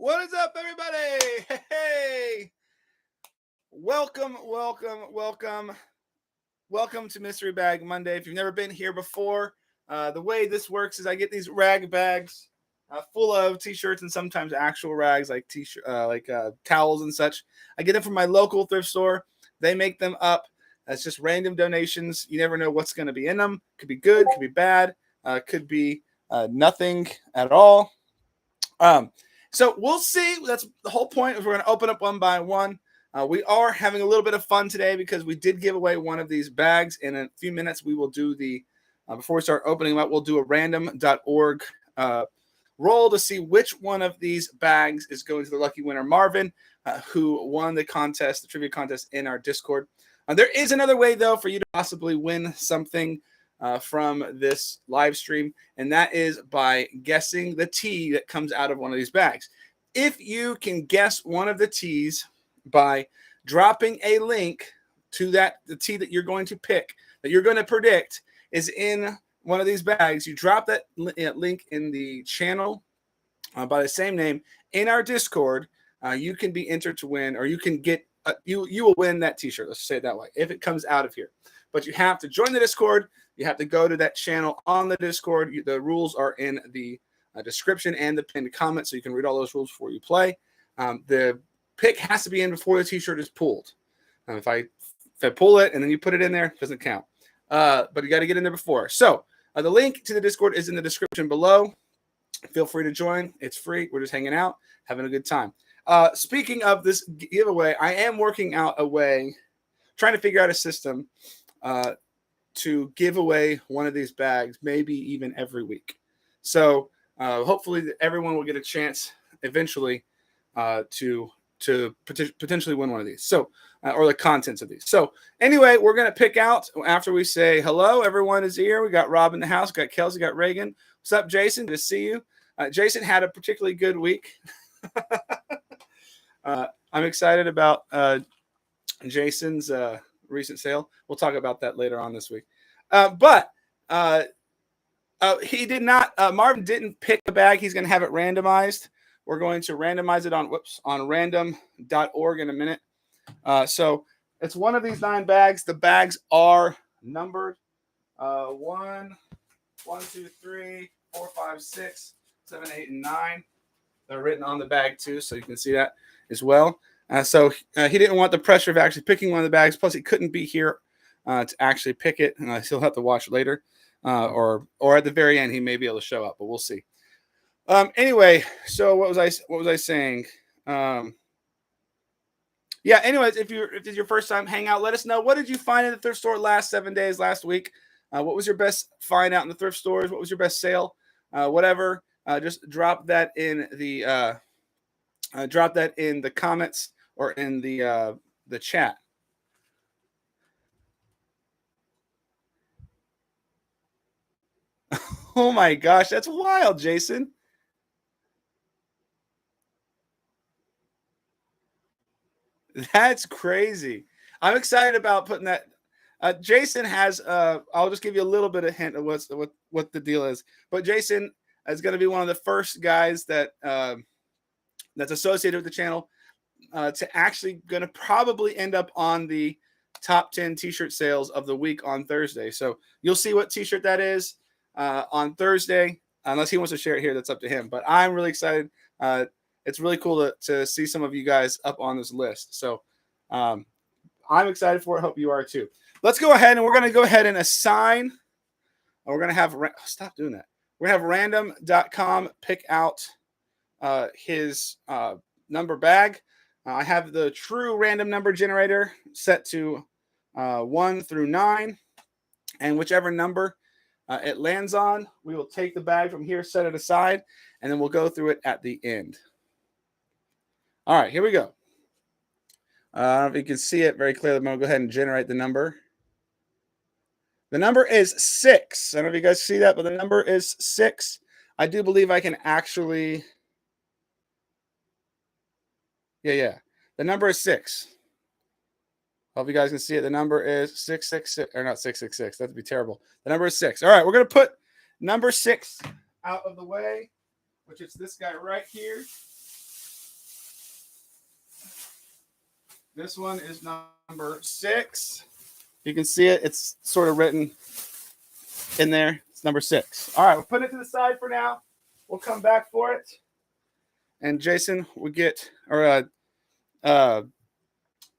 What is up, everybody? Hey, welcome to Mystery Bag Monday. If you've never been here before, the way this works is I get these rag bags full of t-shirts and sometimes actual rags like towels and such. I get them from my local thrift store. They make them up. It's just random donations. You never know what's going to be in them. Could be good, could be bad, could be nothing at all. So we'll see. That's the whole point. Is we're going to open up one by one. We are having a little bit of fun today because we did give away one of these bags. In a few minutes, we will do before we start opening them up, we'll do a random.org roll to see which one of these bags is going to the lucky winner, Marvin, who won the contest, the trivia contest in our Discord. There is another way, though, for you to possibly win something from this live stream, and that is by guessing the tea that comes out of one of these bags. If you can guess one of the teas by dropping a link to the tea that you're going to pick, that you're going to predict is in one of these bags, you drop that link in the channel by the same name in our Discord, you can be entered to win, or you can get you will win that t-shirt. Let's say it that way, if it comes out of here. But you have to join the Discord. You have to go to that channel on the Discord. The rules are in the description and the pinned comment, so you can read all those rules before you play. The pick has to be in before the t-shirt is pulled. If I pull it and then you put it in there, it doesn't count. But you got to get in there before. So the link to the Discord is in the description below. Feel free to join. It's free. We're just hanging out, having a good time. Speaking of this giveaway, I am working out a way, trying to figure out a system to give away one of these bags, maybe even every week. So hopefully everyone will get a chance eventually to potentially win one of these. So or the contents of these. So anyway, we're going to pick out after we say hello. Everyone is here. We got Rob in the house. Got Kelsey. Got Reagan. What's up, Jason? Good to see you. Jason had a particularly good week. I'm excited about Jason's recent sale. We'll talk about that later on this week. But he did not. Marvin didn't pick the bag. He's going to have it randomized. We're going to randomize it on random.org in a minute. So it's one of these 9 bags. The bags are numbered 1, 2, 3, 4, 5, 6, 7, 8, and 9. They're written on the bag too, so you can see that as well. So he didn't want the pressure of actually picking one of the bags. Plus, he couldn't be here to actually pick it. He'll have to watch later, or at the very end, he may be able to show up, but we'll see. Anyway, so what was I saying? Yeah. Anyways, if it's your first time hang out, let us know. What did you find in the thrift store last 7 days, last week? What was your best find out in the thrift stores? What was your best sale? Whatever. Just drop that in the comments or in the chat. Oh my gosh, that's wild, Jason. That's crazy. I'm excited about putting that. Jason has. I'll just give you a little bit of hint of what the deal is. But Jason is going to be one of the first guys that that's associated with the channel to actually going to probably end up on the top 10 t-shirt sales of the week on Thursday. So you'll see what t-shirt that is on Thursday. Unless he wants to share it here, that's up to him. But I'm really excited. It's really cool to see some of you guys up on this list. So I'm excited for it. Hope you are too. Let's go ahead and we're going to go ahead and assign. We're going to have stop doing that. We're going to have random.com pick out his number bag. I have the true random number generator set to 1 through 9, and whichever number it lands on, we will take the bag from here, set it aside, and then we'll go through it at the end. All right, here we go. If you can see it very clearly, I'm going to go ahead and generate the number. The number is 6. I don't know if you guys see that, but the number is 6. I do believe I can actually... Yeah. The number is 6. Hope you guys can see it. The number is 666, or not 666. That'd be terrible. The number is 6. All right, we're going to put number 6 out of the way, which is this guy right here. This one is number 6. You can see it. It's sort of written in there. It's number 6. All right, we'll put it to the side for now. We'll come back for it. And Jason will get, or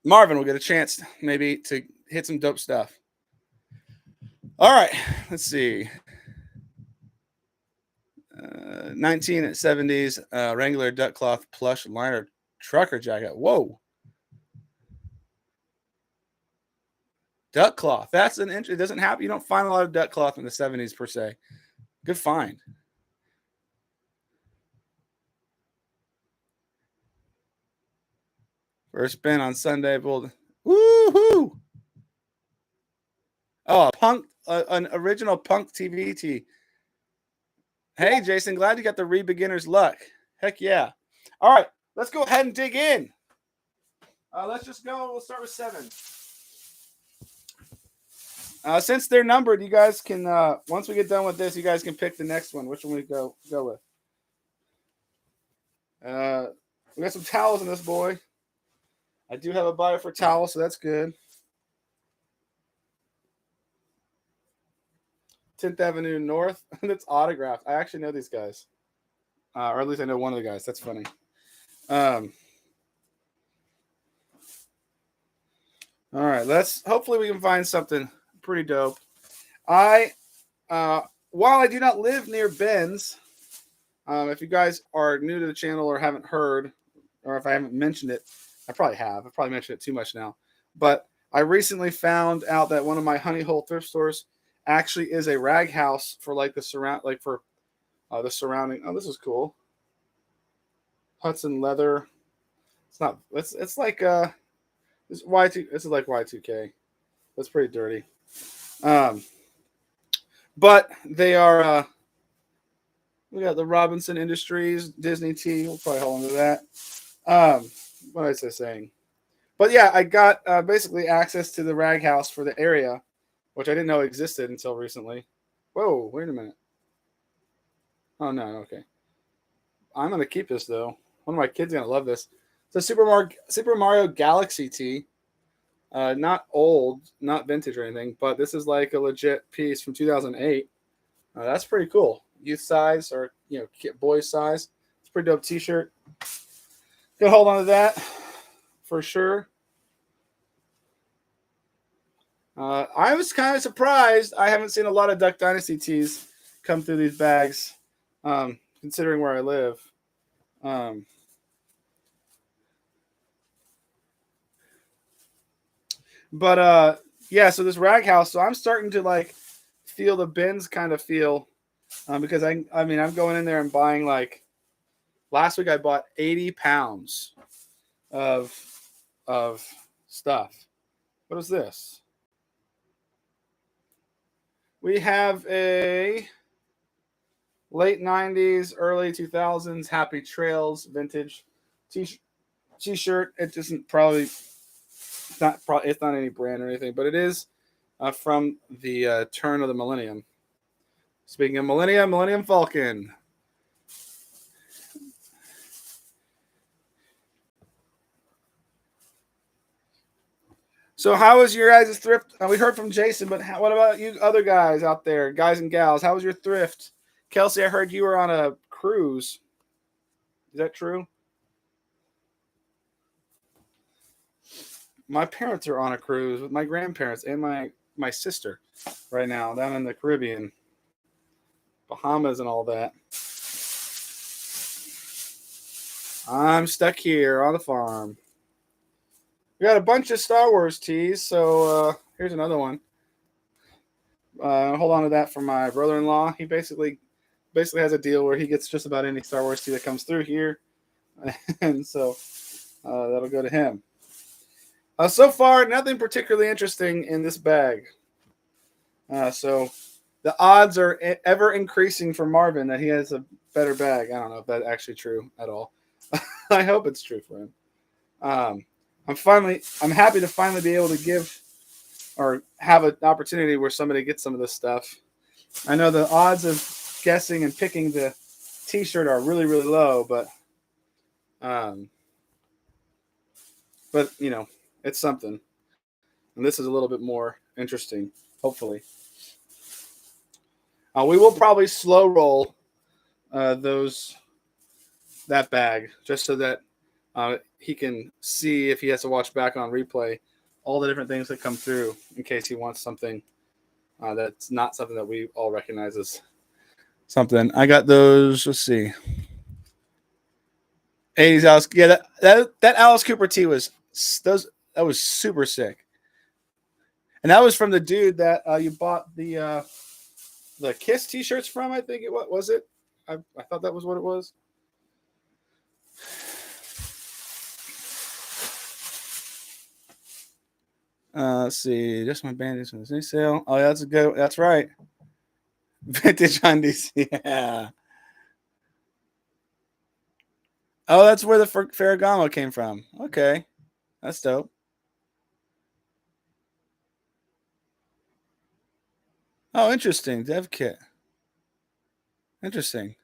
Marvin will get a chance maybe to hit some dope stuff. All right, let's see. 1970s Wrangler duck cloth plush liner trucker jacket. Whoa. Duck cloth. That's an it doesn't happen. You don't find a lot of duck cloth in the 70s per se. Good find. First spin on Sunday. Woohoo! Oh, an original Punk TV tee. Hey, Jason, glad you got the Re-Beginner's Luck. Heck yeah. All right, let's go ahead and dig in. Let's just go. We'll start with 7. Since they're numbered, you guys can, once we get done with this, you guys can pick the next one. Which one we go with? We got some towels in this boy. I do have a buyer for towels, so that's good. 10th Avenue North. That's autographed. I actually know these guys. Or at least I know one of the guys. That's funny. All right, hopefully we can find something pretty dope. While I do not live near Ben's, if you guys are new to the channel or haven't heard, or if I haven't mentioned it, I probably have. I've probably mentioned it too much now. But I recently found out that one of my Honey Hole thrift stores actually is a rag house for like the surrounding. Oh, this is cool. Hudson leather. It's not. It's like this Y2. This is like Y2K. That's pretty dirty. But they are. We got the Robinson Industries Disney tee. We'll probably hold on to that. What was I saying? But yeah, I got basically access to the rag house for the area, which I didn't know existed until recently. Whoa, wait a minute. Oh, no, okay. I'm going to keep this, though. One of my kids is going to love this. It's a Super Mario Galaxy tee. Not old, not vintage or anything, but this is like a legit piece from 2008. That's pretty cool. Youth size or, boy size. It's a pretty dope t-shirt. Gonna hold on to that for sure. I was kind of surprised. I haven't seen a lot of Duck Dynasty tees come through these bags, considering where I live. But yeah, so this rag house. So I'm starting to like feel the bins kind of feel, because I'm going in there and buying like. Last week I bought 80 pounds of stuff. What is this? We have a late 90s, early 2000s Happy Trails vintage t-shirt. It isn't probably it's not any brand or anything, but it is from the turn of the millennium. Speaking of Millennium Falcon. So how was your guys' thrift? We heard from Jason, but what about you other guys out there, guys and gals? How was your thrift? Kelsey, I heard you were on a cruise. Is that true? My parents are on a cruise with my grandparents and my sister right now down in the Caribbean, Bahamas and all that. I'm stuck here on the farm. We got a bunch of Star Wars tees, so here's another one. Hold on to that for my brother-in-law. He basically has a deal where he gets just about any Star Wars tee that comes through here, and so that'll go to him. So far, nothing particularly interesting in this bag. So the odds are ever increasing for Marvin that he has a better bag. I don't know if that's actually true at all. I hope it's true for him. I'm happy to finally be able to give or have an opportunity where somebody gets some of this stuff. I know the odds of guessing and picking the t-shirt are really, really low, but It's something. And this is a little bit more interesting, hopefully. We will probably slow roll that bag just so that he can see, if he has to watch back on replay, all the different things that come through in case he wants something that's not something that we all recognize as something. I got those. Let's see. 80s Alice. Yeah, that Alice Cooper tee was that was super sick. And that was from the dude that you bought the Kiss t-shirts from, I think what was it? I thought that was what it was. Let's see. Just my bandits from the sale. Oh, yeah, that's a good. That's right. Vintage undies. Yeah. Oh, that's where the Ferragamo came from. Okay, that's dope. Oh, interesting. Dev kit. Interesting.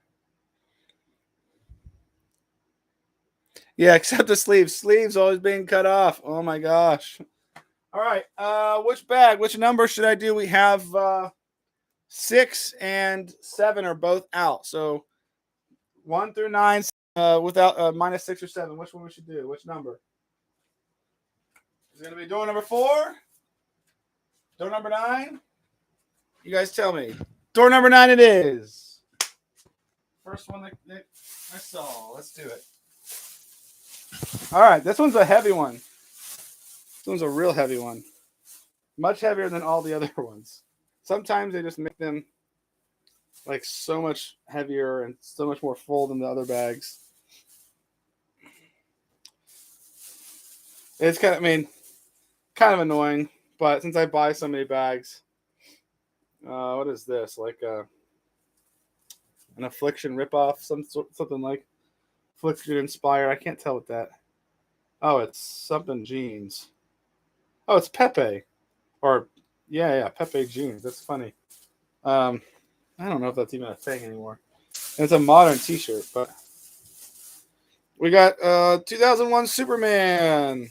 Yeah, except the sleeves. Sleeves always being cut off. Oh my gosh. All right. Which bag? Which number should I do? We have 6 and 7 are both out. So 1 through 9 without -6 or 7. Which one we should do? Which number? Is it gonna be door number 4? Door number 9? You guys tell me. Door number 9 it is. First one that I saw. Let's do it. All right, this one's a heavy one. This one's a real heavy one. Much heavier than all the other ones. Sometimes they just make them like so much heavier and so much more full than the other bags. It's kind of annoying, but since I buy so many bags, what is this? Like an Affliction ripoff, something like Affliction inspired. I can't tell what that. Oh, it's something jeans. Oh, it's Pepe, or yeah, Pepe jeans. That's funny. I don't know if that's even a thing anymore. And it's a modern T-shirt, but we got 2001 Superman.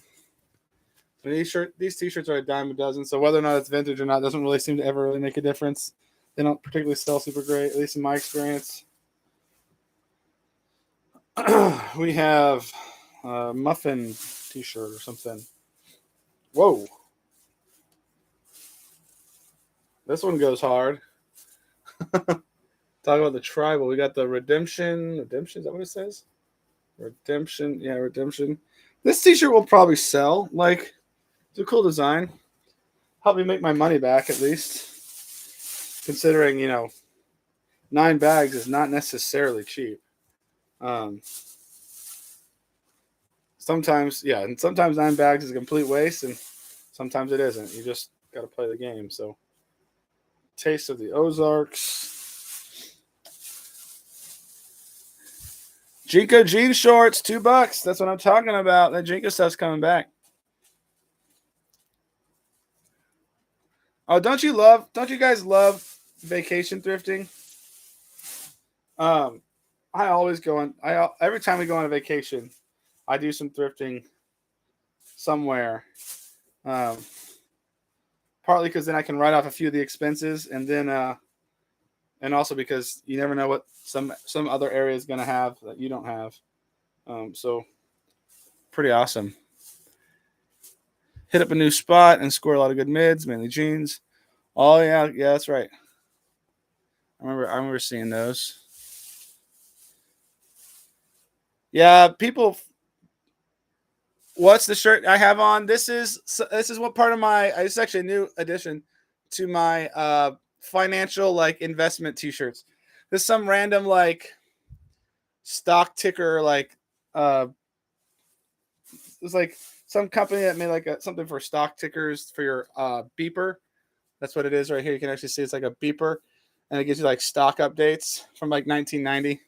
These T-shirts are a dime a dozen, so whether or not it's vintage or not doesn't really seem to ever really make a difference. They don't particularly sell super great, at least in my experience. We have a Muffin T-shirt or something. Whoa. This one goes hard. Talk about the tribal. We got the Redemption. Redemption, is that what it says? Redemption. Yeah, Redemption. This T-shirt will probably sell. Like, it's a cool design. Help me make my money back at least. Considering, 9 bags is not necessarily cheap. Sometimes 9 bags is a complete waste, and sometimes it isn't. You just got to play the game. So, Taste of the Ozarks. JNCO jean shorts, $2. That's what I'm talking about. That JNCO stuff's coming back. Oh, don't you guys love vacation thrifting? I always go on. Every time we go on a vacation, I do some thrifting somewhere. Partly because then I can write off a few of the expenses, and then and also because you never know what some other area is going to have that you don't have. So pretty awesome. Hit up a new spot and score a lot of good mids, mainly jeans. Oh yeah, that's right. I remember seeing those. Yeah, people. What's the shirt I have on? This is what part of my. It's actually a new addition to my financial investment T-shirts. There's some random stock ticker it's like some company that made something for stock tickers for your beeper. That's what it is right here. You can actually see it's like a beeper, and it gives you stock updates from 1990,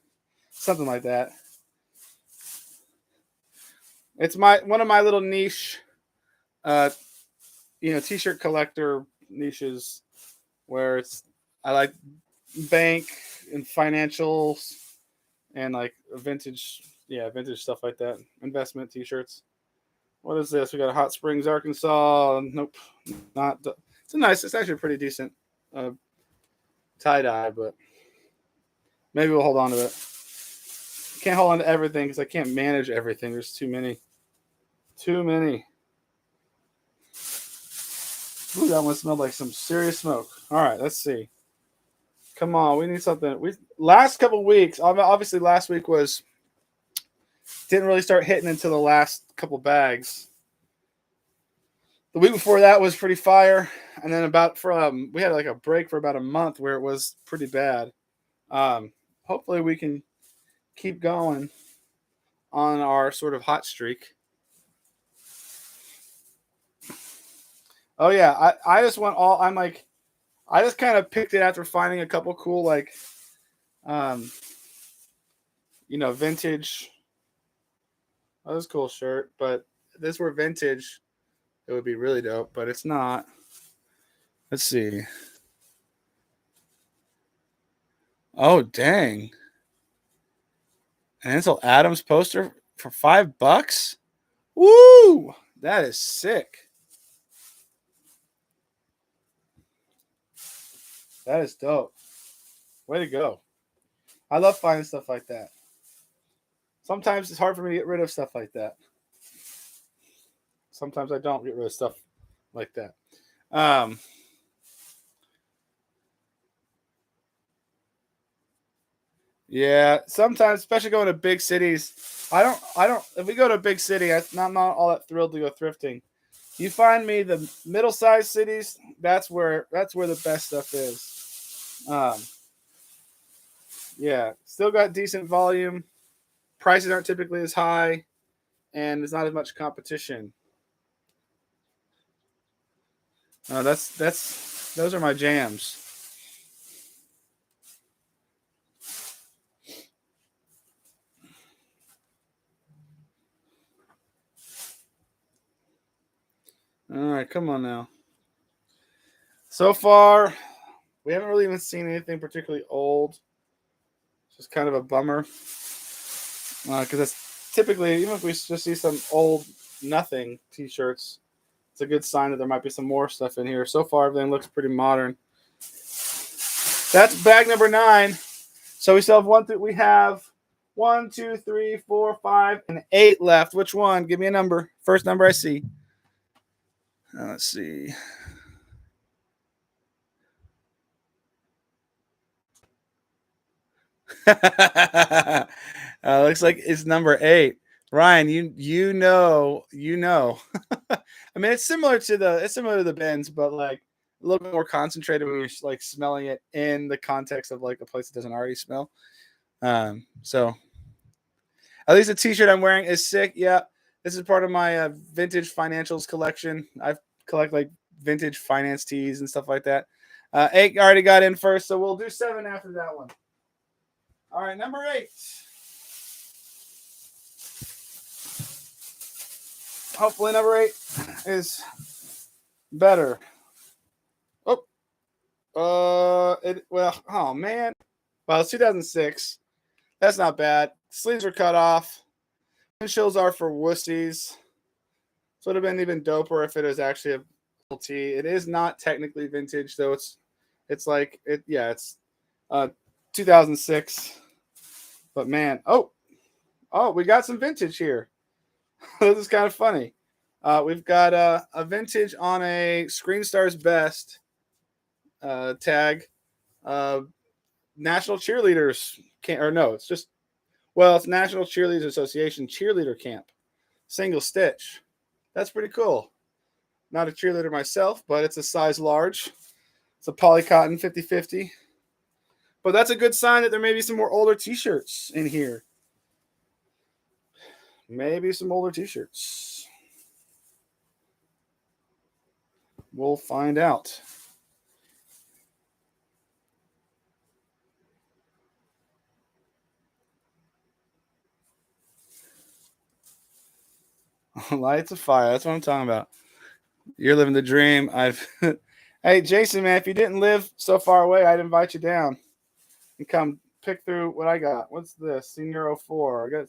something like that. It's one of my little niche, T-shirt collector niches, where I like bank and financials and vintage stuff like that, investment T-shirts. What is this? We got a Hot Springs, Arkansas. Nope, not. It's actually a pretty decent tie dye, but maybe we'll hold on to it. Can't hold on to everything because I can't manage everything. There's too many. Too many. Ooh, that one smelled like some serious smoke. All right, let's see. Come on, we need something. Last couple weeks, obviously last week didn't really start hitting until the last couple bags. The week before that was pretty fire, and then we had like a break for about a month where it was pretty bad. Hopefully we can keep going on our sort of hot streak. Oh yeah, I just went all. I just kind of picked it after finding a couple cool vintage. Oh, this is a cool shirt, but if this were vintage, it would be really dope. But it's not. Let's see. Oh dang! An Ansel Adams poster for $5. Woo! That is sick. That is dope. Way to go. I love finding stuff like that. Sometimes it's hard for me to get rid of stuff like that. Sometimes I don't get rid of stuff like that. Yeah, sometimes, especially going to big cities, I don't. If we go to a big city, I'm not all that thrilled to go thrifting. You find me the middle-sized cities. That's where the best stuff is. Yeah, still got decent volume. Prices aren't typically as high, and there's not as much competition. Those are my jams. All right, come on now. So far, we haven't really even seen anything particularly old. It's just kind of a bummer. Because that's typically, even if we just see some old nothing t-shirts, it's a good sign that there might be some more stuff in here. So far, everything looks pretty modern. That's bag number 9. So we still have we have 1, 2, 3, 4, 5, and 8 left. Which one? Give me a number. First number I see. Let's see. Looks like it's number 8. Ryan, you know. I mean, it's similar to the bins, but like a little bit more concentrated when you're like smelling it in the context of like a place that doesn't already smell. So at least the t-shirt I'm wearing is sick. Yeah, this is part of my vintage financials collection. I collect like vintage finance tees and stuff like that. 8 already got in first, so we'll do 7 after that one. All right, number 8. Hopefully number 8 is better. Oh, oh man. Well, it's 2006. That's not bad. Sleeves are cut off. Windshields are for wussies. So it would have been even doper if it was actually a tee. It is not technically vintage, though. It's 2006. But man, oh, we got some vintage here. This is kind of funny. We've got a vintage on a Screen Stars Best tag. National Cheerleaders can't, or no, it's National Cheerleaders Association Cheerleader Camp. Single stitch. That's pretty cool. Not a cheerleader myself, but it's a size large. It's a polycotton 50/50. But that's a good sign that there may be some more older t-shirts in here. Maybe some older t-shirts. We'll find out. Lights of fire. That's what I'm talking about. You're living the dream. Hey, Jason, man, if you didn't live so far away, I'd invite you down and come pick through what I got. What's this? Senior 04. I got a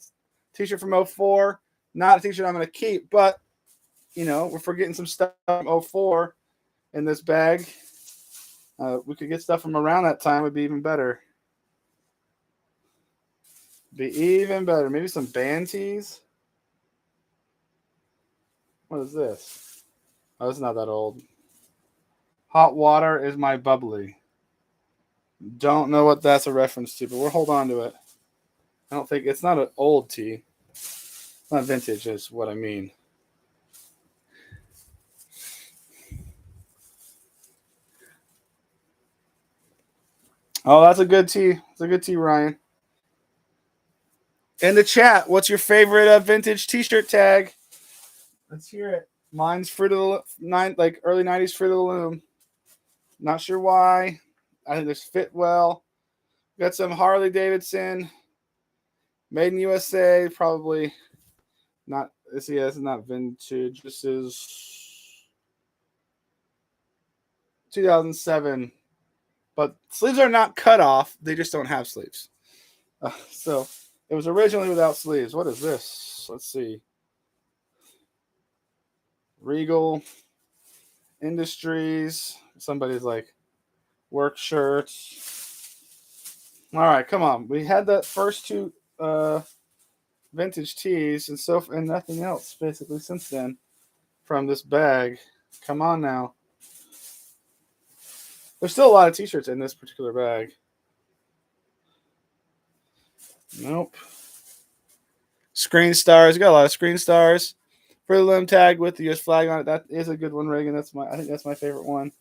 t-shirt from 04. Not a t-shirt I'm going to keep, but if we're getting some stuff from 04 in this bag, we could get stuff from around that time. Would be even better. Be even better. Maybe some band tees. What is this? Oh, it's not that old. Hot water is my bubbly. Don't know what that's a reference to, but we'll hold on to it. I don't think it's not an old tee. It's not vintage, is what I mean. Oh, that's a good tee. It's a good tee, Ryan. In the chat, what's your favorite vintage T-shirt tag? Let's hear it. Mine's Fruit of the early '90s Fruit of the Loom. Not sure why. I think this fit well. Got some Harley Davidson, made in USA. Probably not. This is not vintage. This is 2007. But sleeves are not cut off. They just don't have sleeves. So it was originally without sleeves. What is this? Let's see. Regal Industries. Somebody's like work shirts. All right, come on. We had the first two vintage tees and nothing else basically since then from this bag. Come on now. There's still a lot of t-shirts in this particular bag. Nope. Screen Stars. Got a lot of Screen Stars. For the Loom tag with the US flag on it. That is a good one, Reagan. I think that's my favorite one.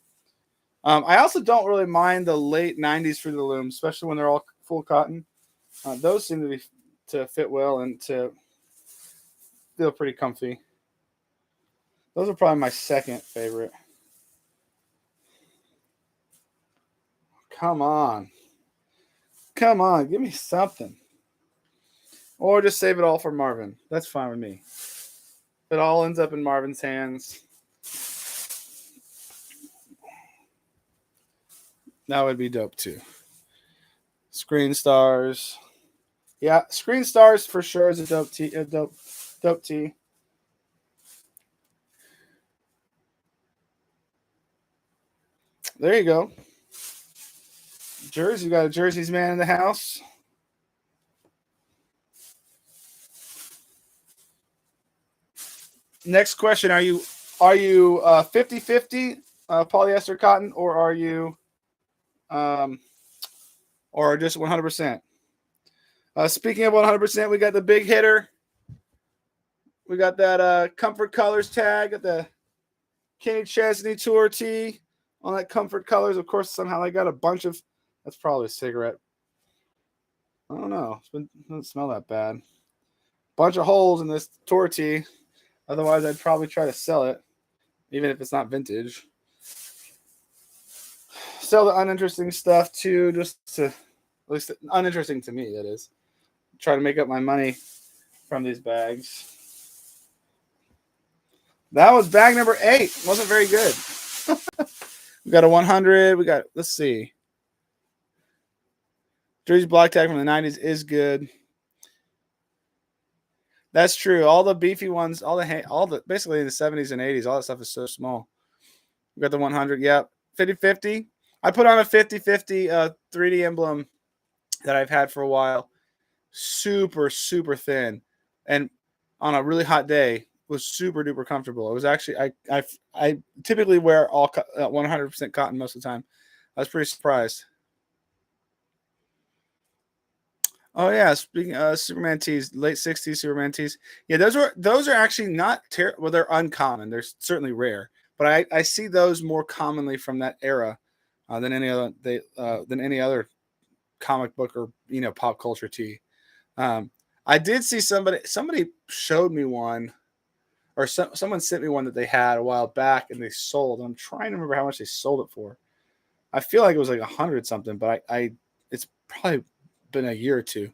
I also don't really mind the late 90s for the Loom, especially when they're all full cotton. Those seem to fit well and to feel pretty comfy. Those are probably my second favorite. Come on. Come on. Give me something. Or just save it all for Marvin. That's fine with me. It all ends up in Marvin's hands. That would be dope too. Screen Stars. Yeah, Screen Stars for sure is a dope tee. There you go. Jersey. You got a Jersey's man in the house. Next question. Are you 50-50 polyester cotton, or are you or just 100%? Speaking of 100%, we got the big hitter. We got that Comfort Colors tag. Got the Kenny Chesney Tour tee on that Comfort Colors. Of course, somehow I got a bunch of. That's probably a cigarette. I don't know. It doesn't smell that bad. Bunch of holes in this Tour tee. Otherwise, I'd probably try to sell it, even if it's not vintage. Sell the uninteresting stuff too, just to, at least uninteresting to me, that is. Try to make up my money from these bags. That was bag number 8. Wasn't very good. We got a 100. We got, let's see. Jersey Black tag from the 90s is good. That's true. All the beefy ones, all the basically in the 70s and 80s, all that stuff is so small. We got the 100. Yep. 50-50. I put on a 50-50 3D emblem that I've had for a while. Super, super thin. And on a really hot day, was super duper comfortable. It was actually, I typically wear all 100% cotton most of the time. I was pretty surprised. Oh yeah, speaking of Superman tees, late 60s Superman tees. Yeah, those are actually not terrible. Well, they're uncommon. They're certainly rare, but I see those more commonly from that era than any other comic book or pop culture tee. I did see somebody showed me one, or someone sent me one that they had a while back and they sold. I'm trying to remember how much they sold it for. I feel like it was like 100 something, but it's probably been a year or two.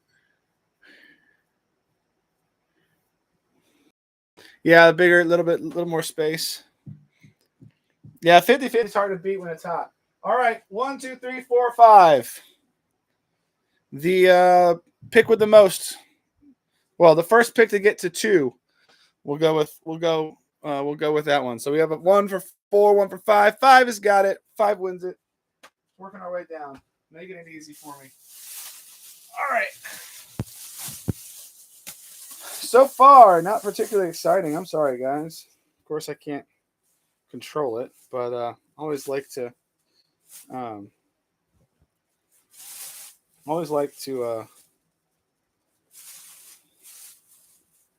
Yeah, a little more space. Yeah, 50-50 is hard to beat when it's hot. All right, 1, 2, 3, 4, 5. The pick with the most. Well, the first pick to get to 2, we'll go we'll go with that one. So we have a 1 for 4, 1 for 5. 5 has got it. 5 wins it. Working our way down, making it easy for me. All right. So far, not particularly exciting. I'm sorry, guys. Of course, I can't control it, but always like to, um, always like to,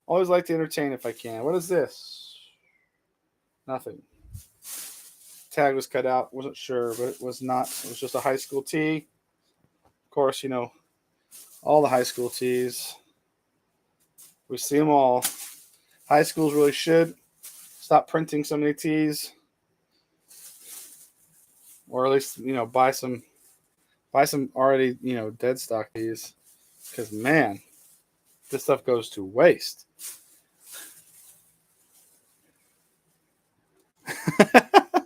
always like to entertain if I can. What is this? Nothing. Tag was cut out. Wasn't sure, but it was not. It was just a high school tee. Of course, all the high school tees. We see them all. High schools really should stop printing so many tees, or at least buy some already dead stock tees, because man, this stuff goes to waste.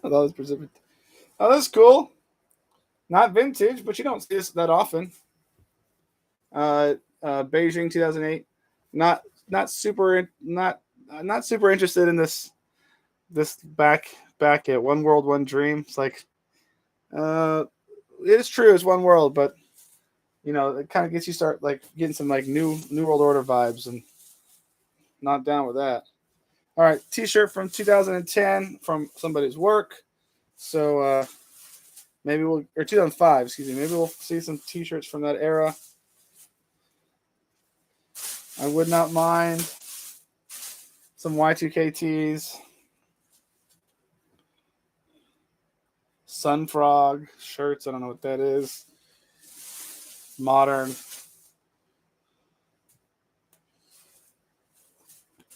That was precipitate. Oh, that's cool. Not vintage, but you don't see this that often. Beijing 2008. Not super interested in this back at One World One Dream. It's like it is true, it's one world, but it kind of gets you start like getting some like new world order vibes, and not down with that. All right, t-shirt from 2010 from somebody's work. So maybe we'll, or 2005, excuse me. Maybe we'll see some t-shirts from that era. I would not mind some Y2K tees. Sunfrog shirts. I don't know what that is. Modern.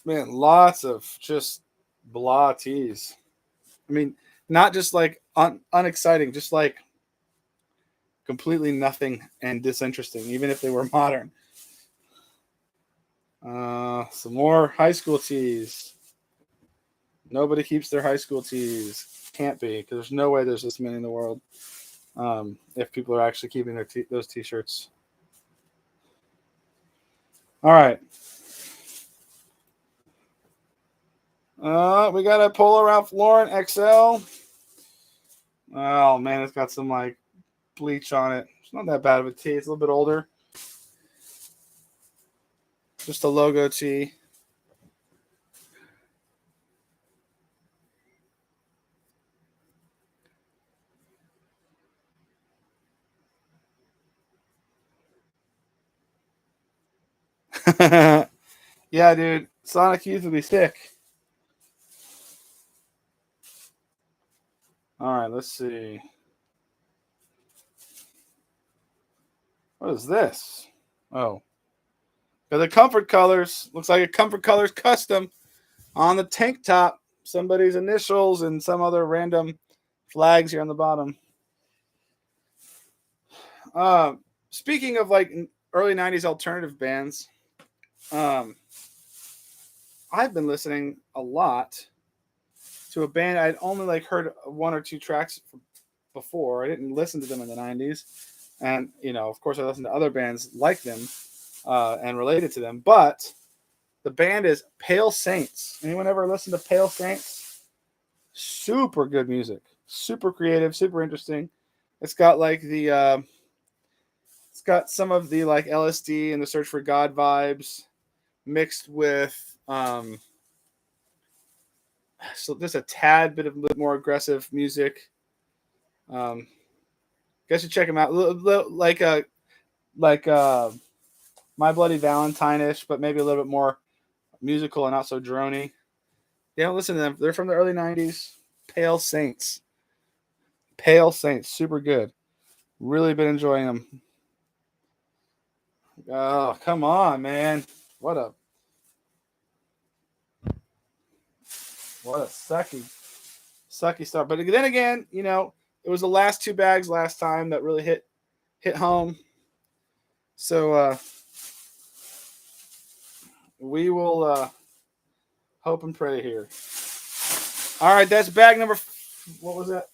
Man, lots of just blah tees. I mean, not just like unexciting, just like completely nothing and disinteresting, even if they were modern. Some more high school tees. Nobody keeps their high school tees. Can't be, because there's no way there's this many in the world. If people are actually keeping those t-shirts. All right. We got a Polo Ralph Lauren XL. Oh man, it's got some like bleach on it. It's not that bad of a tee. It's a little bit older. Just a logo tee. Yeah, dude. Sonic Youth would be sick. All right, let's see. What is this? Oh. Got the Comfort Colors. Looks like a Comfort Colors custom on the tank top. Somebody's initials and some other random flags here on the bottom. Speaking of like early 90s alternative bands, I've been listening a lot to a band I'd only like heard 1 or 2 tracks before. I didn't listen to them in the 90s. And, of course I listened to other bands like them and related to them. But the band is Pale Saints. Anyone ever listen to Pale Saints? Super good music. Super creative, super interesting. It's got like it's got some of the like LSD and the Search for God vibes mixed with so just a tad bit of more aggressive music. Guess you check them out. Like My Bloody Valentine-ish, but maybe a little bit more musical and not so drony. Yeah, listen to them. They're from the early 90s. Pale Saints. Pale Saints. Super good. Really been enjoying them. Oh, come on, man. What a sucky start. But then again, it was the last 2 bags last time that really hit home. So we will hope and pray here. All right, that's bag number. What was that?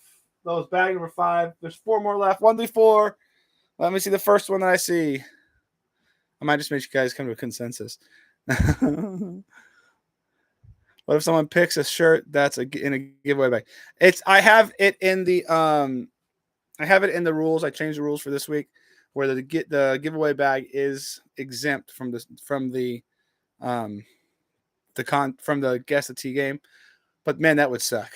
That was bag number 5. There's 4 more left. 1 through 4. Let me see the first one that I see. I might just make you guys come to a consensus. What if someone picks a shirt that's in a giveaway bag? I have it in the rules. I changed the rules for this week where the giveaway bag is exempt from the guess the T game. But man, that would suck.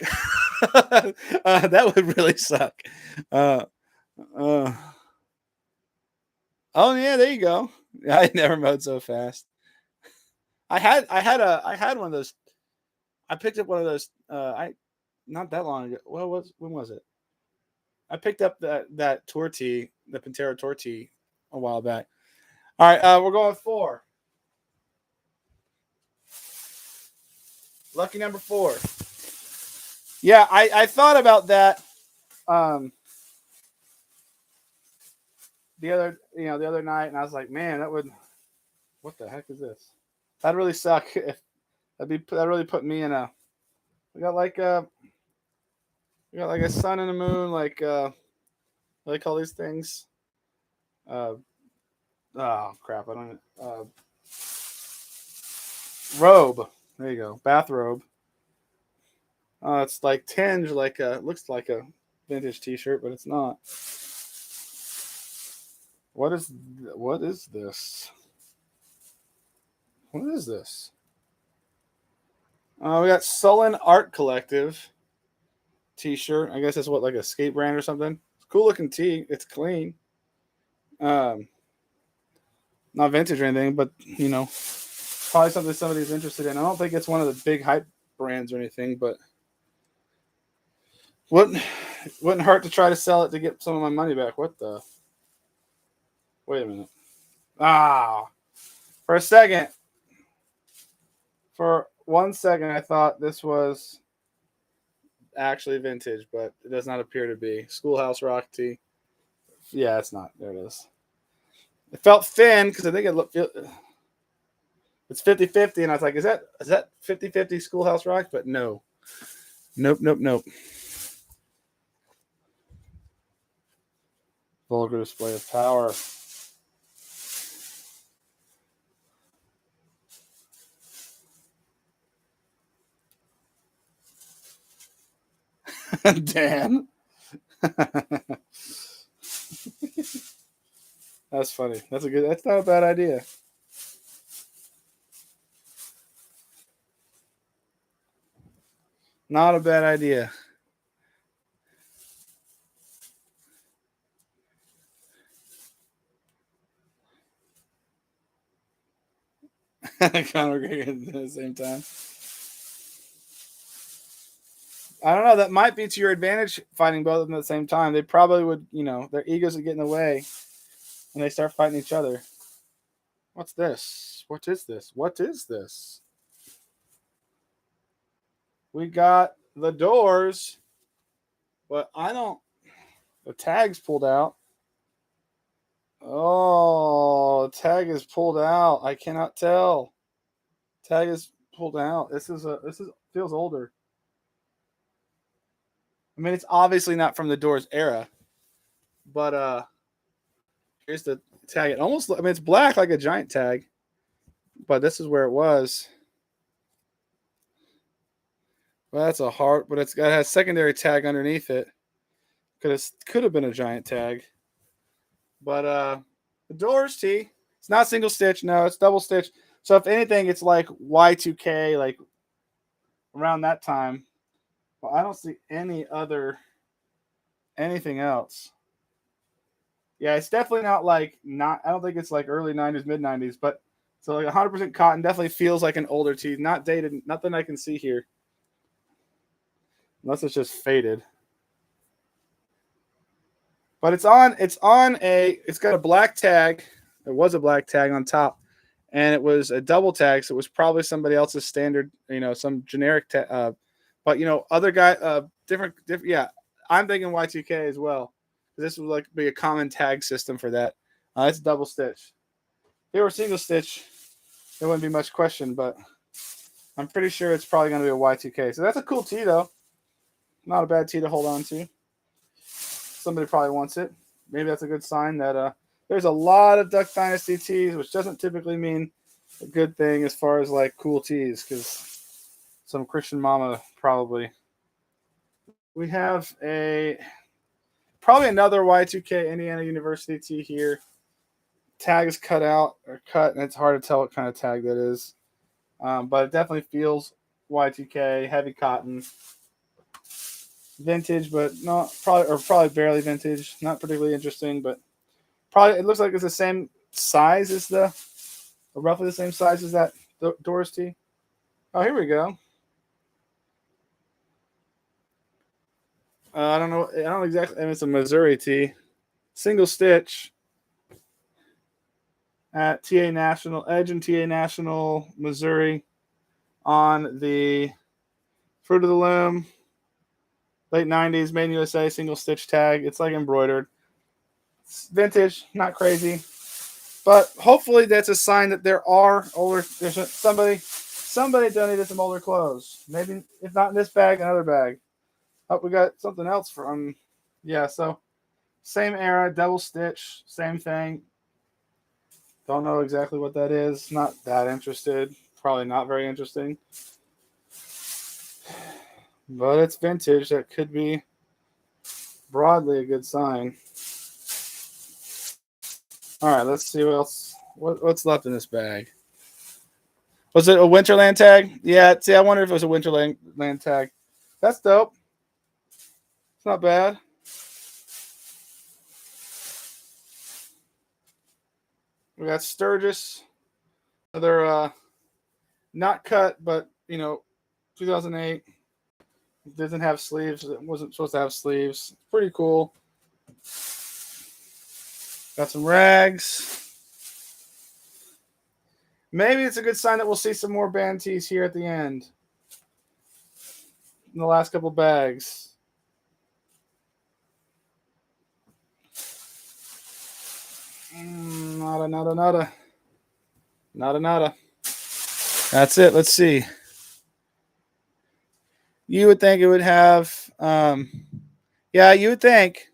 That would really suck. Oh yeah, there you go. I never mowed so fast. I had one of those. I picked up one of those. Not that long ago. Well, when was it? I picked up that tour tee, the Pantera tour tee, a while back. All right, we're going 4. Lucky number 4. Yeah, I thought about that the other night, and I was like, man, what the heck is this? That'd really suck if that really put me in a. We got like a sun and a moon, like what do they call these things? Oh crap! I don't. Robe. There you go, bathrobe. It's like tinged looks like a vintage T-shirt, but it's not. What is this? What is this? We got Sullen Art Collective T-shirt. I guess that's like a skate brand or something. It's cool looking tee. It's clean. Not vintage or anything, but probably something somebody's interested in. I don't think it's one of the big hype brands or anything, but wouldn't hurt to try to sell it to get some of my money back. What the? Wait a minute. For a second. For 1 second, I thought this was actually vintage, but it does not appear to be. Schoolhouse Rock tee. Yeah, it's not. There it is. It felt thin because I think it's 50-50, and I was like, is that 50-50 Schoolhouse Rock? But no. Nope. Vulgar display of power. Dan. That's funny. That's not a bad idea. Not a bad idea. Conor McGregor at the same time. I don't know. That might be to your advantage fighting both of them at the same time. They probably would, their egos would get in the way and they start fighting each other. What's this? What is this? What is this? We got the Doors, but the tag's pulled out. Oh, the tag is pulled out. I cannot tell. Tag is pulled out. This feels older. I mean, it's obviously not from the Doors era, but here's the tag. It's black like a giant tag, but this is where it was. Well, that's a heart, but it has secondary tag underneath it. Could have been a giant tag, but the Doors tee. It's not single stitch. No, it's double stitch. So if anything, it's like Y2K, like around that time. Well, I don't see anything else. Yeah, it's definitely not. I don't think it's like early 90s, mid 90s, but so like 100% cotton definitely feels like an older tee, not dated, nothing I can see here. Unless it's just faded. But it's got a black tag. It was a black tag on top, and it was a double tag, so it was probably somebody else's standard, some generic tag. But other guy, different. Yeah, I'm thinking Y2K as well. This would be a common tag system for that. It's double stitch. If it were single stitch, there wouldn't be much question, but I'm pretty sure it's probably going to be a Y2K. So that's a cool tee, though. Not a bad tee to hold on to. Somebody probably wants it. Maybe that's a good sign that there's a lot of Duck Dynasty tees, which doesn't typically mean a good thing as far as cool tees, because some Christian Mama probably. We have probably another Y2K Indiana University tee here. Tag is cut out or cut, and it's hard to tell what kind of tag that is. But it definitely feels Y2K, heavy cotton, vintage, but not probably barely vintage. Not particularly interesting, but probably it looks like it's the same size as roughly the same size as that Doors tee. Oh, here we go. I don't know. I don't know exactly. I mean, it's a Missouri tee, single stitch at TA National Edge and TA National, Missouri, on the Fruit of the Loom, late 90s, made in USA, single stitch tag. It's like embroidered. It's vintage, not crazy, but hopefully that's a sign that there's somebody donated some older clothes. Maybe if not in this bag, another bag. Oh, we got something else from, yeah. So same era, double stitch, same thing. Don't know exactly what that is. Not that interested. Probably not very interesting. But it's vintage. That could be broadly a good sign. All right, let's see what else. What's left in this bag? Was it a Winterland tag? Yeah. See, I wonder if it was a Winterland tag. That's dope. It's not bad. We got Sturgis. Another not cut, but 2008. It doesn't have sleeves. It wasn't supposed to have sleeves. Pretty cool. Got some rags. Maybe it's a good sign that we'll see some more band tees here at the end. In the last couple bags. Nada. That's it. Let's see. You would think it would have, yeah, you would think.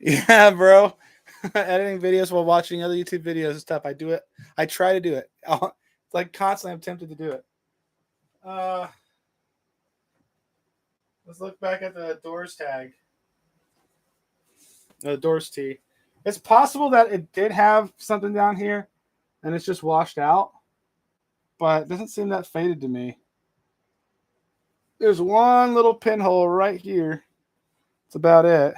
Yeah, bro. Editing videos while watching other YouTube videos and stuff. I do it. I try to do it. It's like constantly I'm tempted to do it. Let's look back at the Doors tag. The Doors tee. It's possible that it did have something down here and it's just washed out, but it doesn't seem that faded to me. There's one little pinhole right here. That's about it.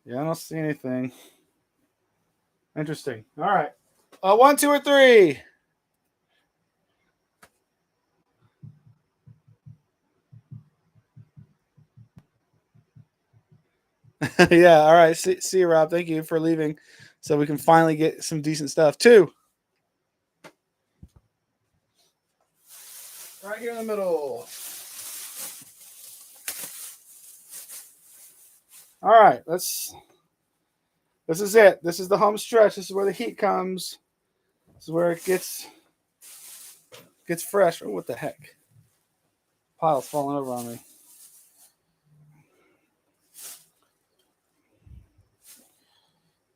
Yeah, I don't see anything. Interesting. All right. 1, 2, or 3. Yeah. All right. See you, Rob. Thank you for leaving, so we can finally get some decent stuff. 2. Right here in the middle. All right. This is it. This is the home stretch. This is where the heat comes. This is where it gets fresh. Oh, what the heck? Pile's falling over on me.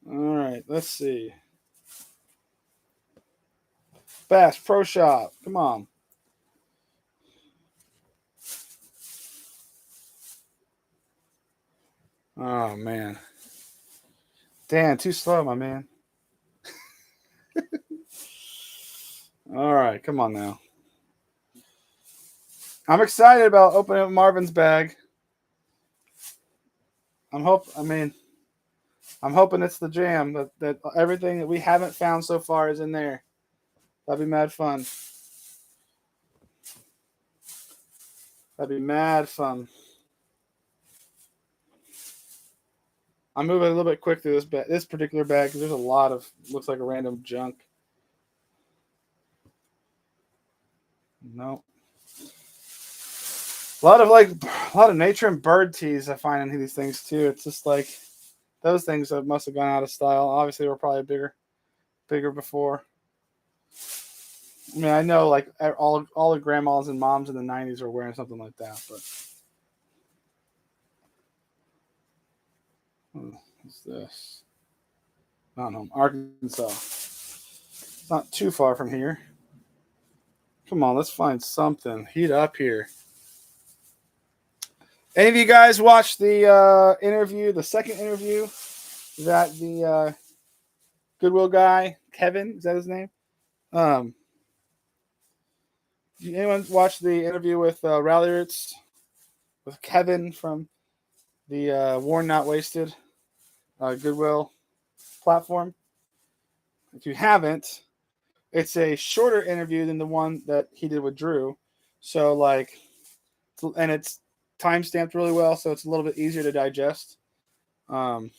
All right, let's see. Bass Pro Shop. Come on. Oh, man. Dan, too slow, my man. All right, come on now. I'm excited about opening up Marvin's bag. I'm hoping it's the jam, that everything that we haven't found so far is in there. That'd be mad fun. That'd be mad fun. I'm moving a little bit quick through this particular bag because there's a lot of, looks like a random junk. No. A lot of nature and bird tees I find in these things too. It's just like those things that must have gone out of style. Obviously, were probably bigger before. I mean, I know like all the grandmas and moms in the '90s were wearing something like that, but What's this? I don't know. Arkansas. It's not too far from here. Come on, let's find something. Heat up here. Any of you guys watched the interview, the second interview that the Goodwill guy, Kevin, is that his name? Did anyone watch the interview with Rallyerts with Kevin from the Worn Not Wasted Goodwill platform? If you haven't, it's a shorter interview than the one that he did with Drew. So like, and it's time stamped really well, so it's a little bit easier to digest. I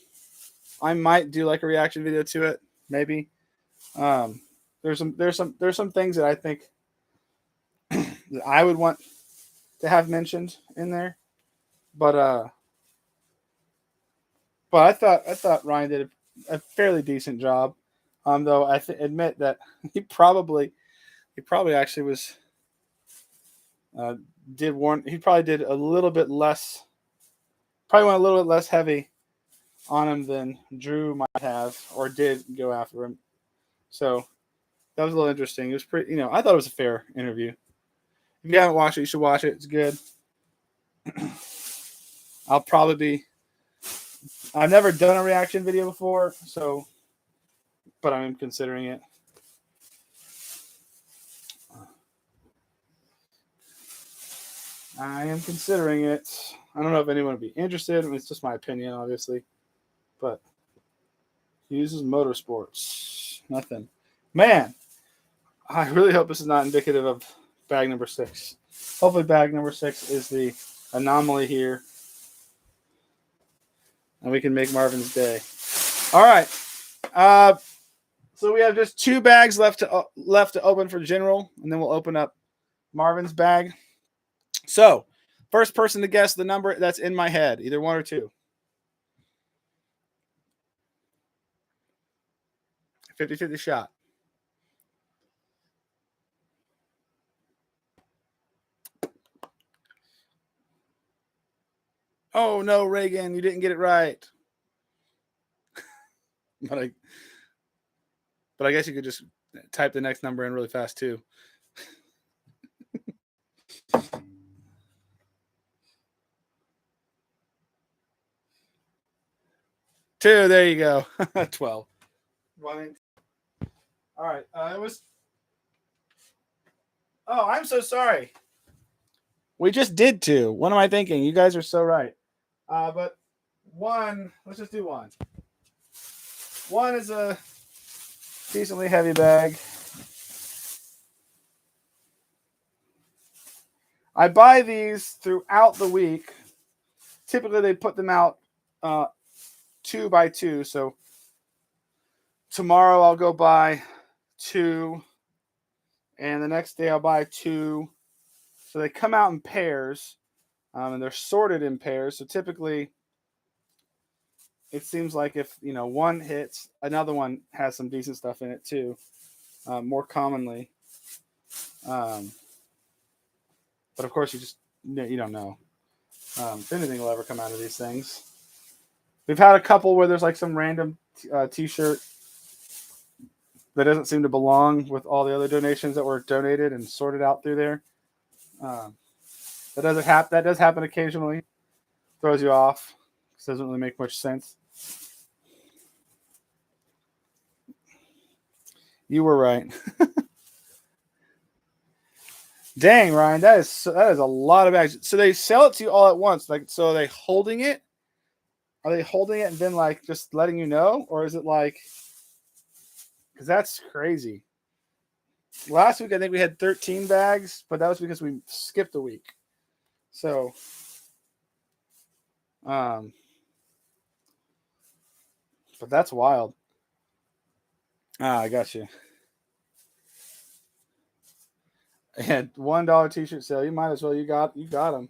might do like a reaction video to it, maybe. There's some things that I think that I would want to have mentioned in there, but I thought Ryan did a fairly decent job. Though I admit that he probably actually was he probably did a little bit less, probably went a little bit less heavy on him than Drew might have, or did go after him. So that was a little interesting. It was pretty, I thought it was a fair interview. If you haven't watched it, you should watch it. It's good. I've never done a reaction video before, but I'm considering it. I am considering it. I don't know if anyone would be interested. I mean, it's just my opinion, obviously. But he uses motorsports. Nothing. Man, I really hope this is not indicative of bag number 6. Hopefully bag number 6 is the anomaly here. And we can make Marvin's day. All right. So we have just 2 bags left to open for general, and then we'll open up Marvin's bag. So, first person to guess the number that's in my head, either 1 or 2. 50-50 shot. Oh no, Reagan, you didn't get it right. but I guess you could just type the next number in really fast too. 2, there you go. 12. All right. It was. Oh, I'm so sorry. We just did 2. What am I thinking? You guys are so right. But 1, let's just do 1. 1 is a decently heavy bag. I buy these throughout the week. Typically, they put them out 2 by 2. So tomorrow I'll go buy 2, and the next day I'll buy 2. So they come out in pairs, and they're sorted in pairs. So typically, it seems like if one hits, another one has some decent stuff in it too. More commonly, but of course you don't know if anything will ever come out of these things. We've had a couple where there's like some random T-shirt that doesn't seem to belong with all the other donations that were donated and sorted out through there. That does happen occasionally. Throws you off. It doesn't really make much sense. You were right. Dang, Ryan, that is a lot of bags. So they sell it to you all at once. Like, so are they holding it? Are they holding it and then like just letting you know, or is it like? Because that's crazy. Last week I think we had 13 bags, but that was because we skipped a week. So, but that's wild. I got you. And $1 T-shirt sale. You might as well. You got them.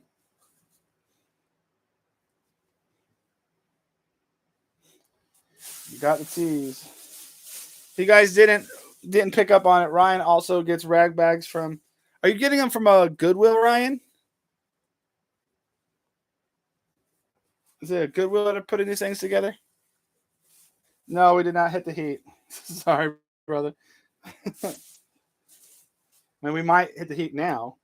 You got the tees. If you guys didn't pick up on it, Ryan also gets rag bags from. Are you getting them from a Goodwill, Ryan? Is it a good way to putting these things together? No, we did not hit the heat. Sorry, brother. I mean, we might hit the heat now,